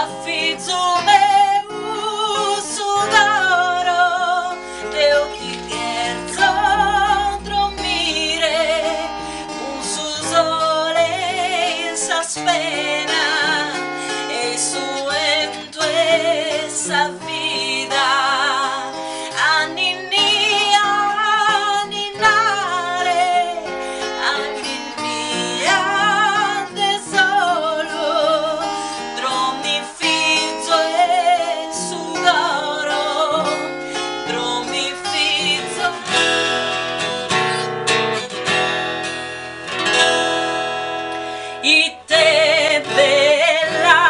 affizu meu su d'oro, teu chi terzo dormire, un su sole in sa spena, e su ento essa vida, a ninnia, a ninare, a ninnia de solo, dromi fizzo e su d'oro, dromi fizzo. I te bella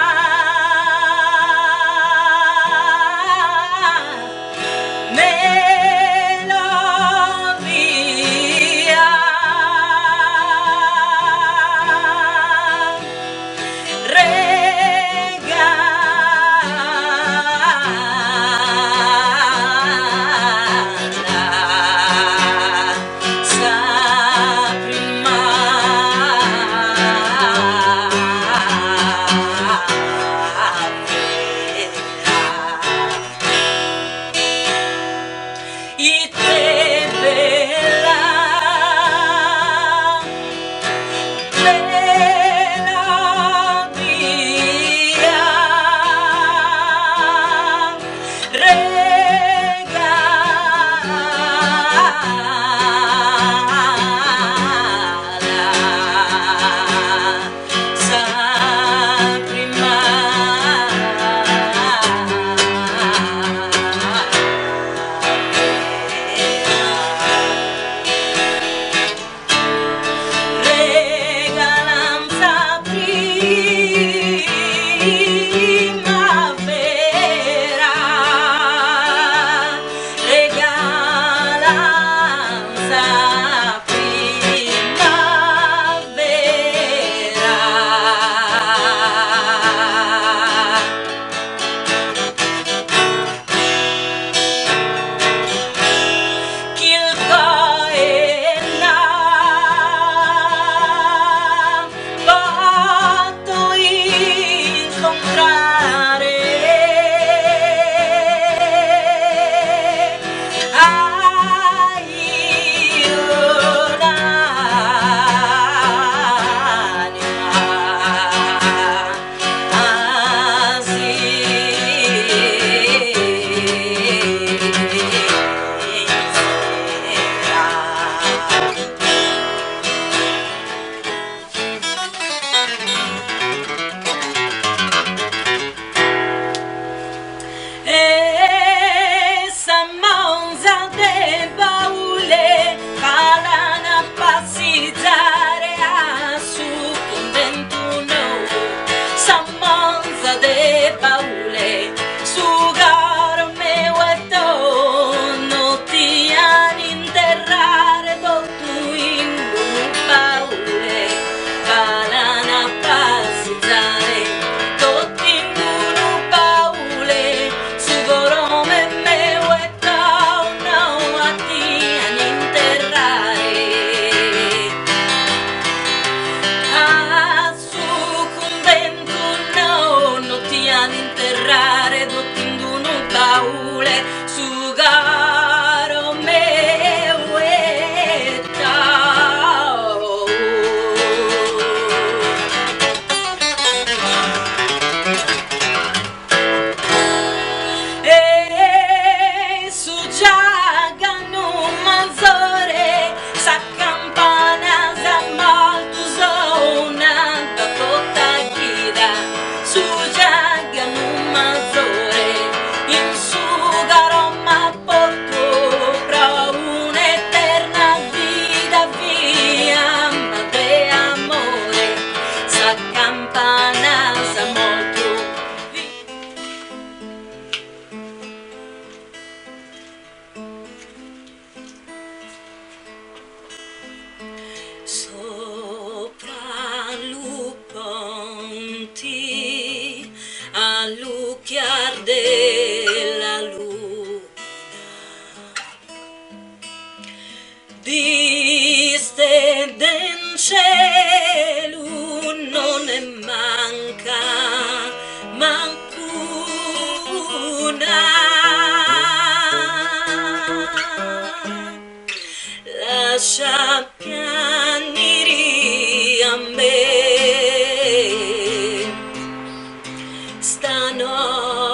melodia, regala sa prima i te bella melodia, regala sa prima regalanza primavera, regalanza primavera. Kilka ena fatto incontrare, hai l'anima essa monza de baule calana passizzare a su convento no, sa monza de baule su garo meu e no ti an interrare do tu in baule calana passizzare do in baule su gorome meu e no a ti an interrare a su convento no ti an interrare do in baule su garo meu e e su giaga non manzore sa campana sa molto zona da tutta guida su giaga non manzore in su garoma porto pra un'eterna vita via ma de amore sa campana sa molto sopra lu ponti all'ucchiar della luna distende in cielo non ne manca luna lascia pianire a me stanotte.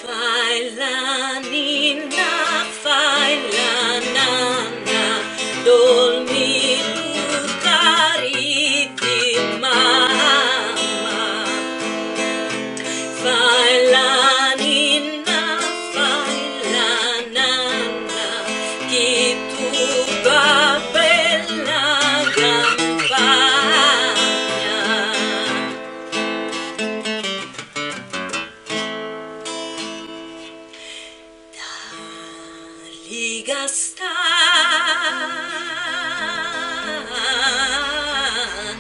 Fai la nina, fai la nanna, dormi tu cari di mamma. Fai la nina, fai la nanna, chi tu va bella campagna.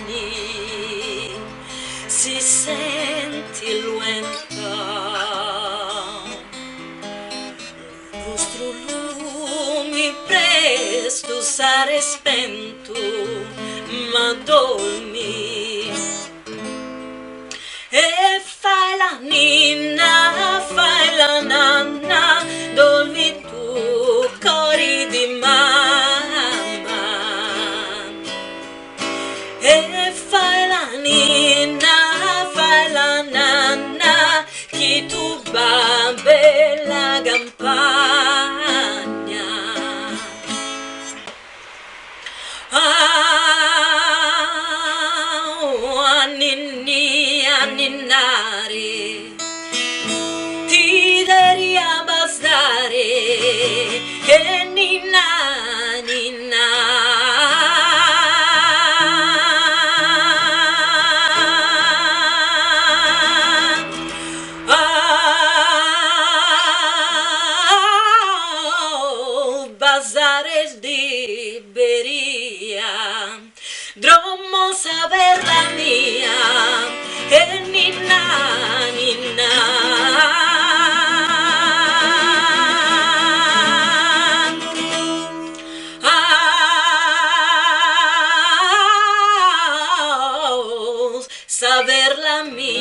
Ligastani si sente il vento, il vostro lume presto sarà spento, ma dormi. E fai la ninna, fai la nanna, dormi tu, cori di mamma. E fai la ninna, fai la nanna, chi tu va bella campagna. A ninni a ninnare, ti devi abbassare, e ninna ninna. Bazares di Beria, Dromo saber la mia, e ninna ninna. Saber la mia.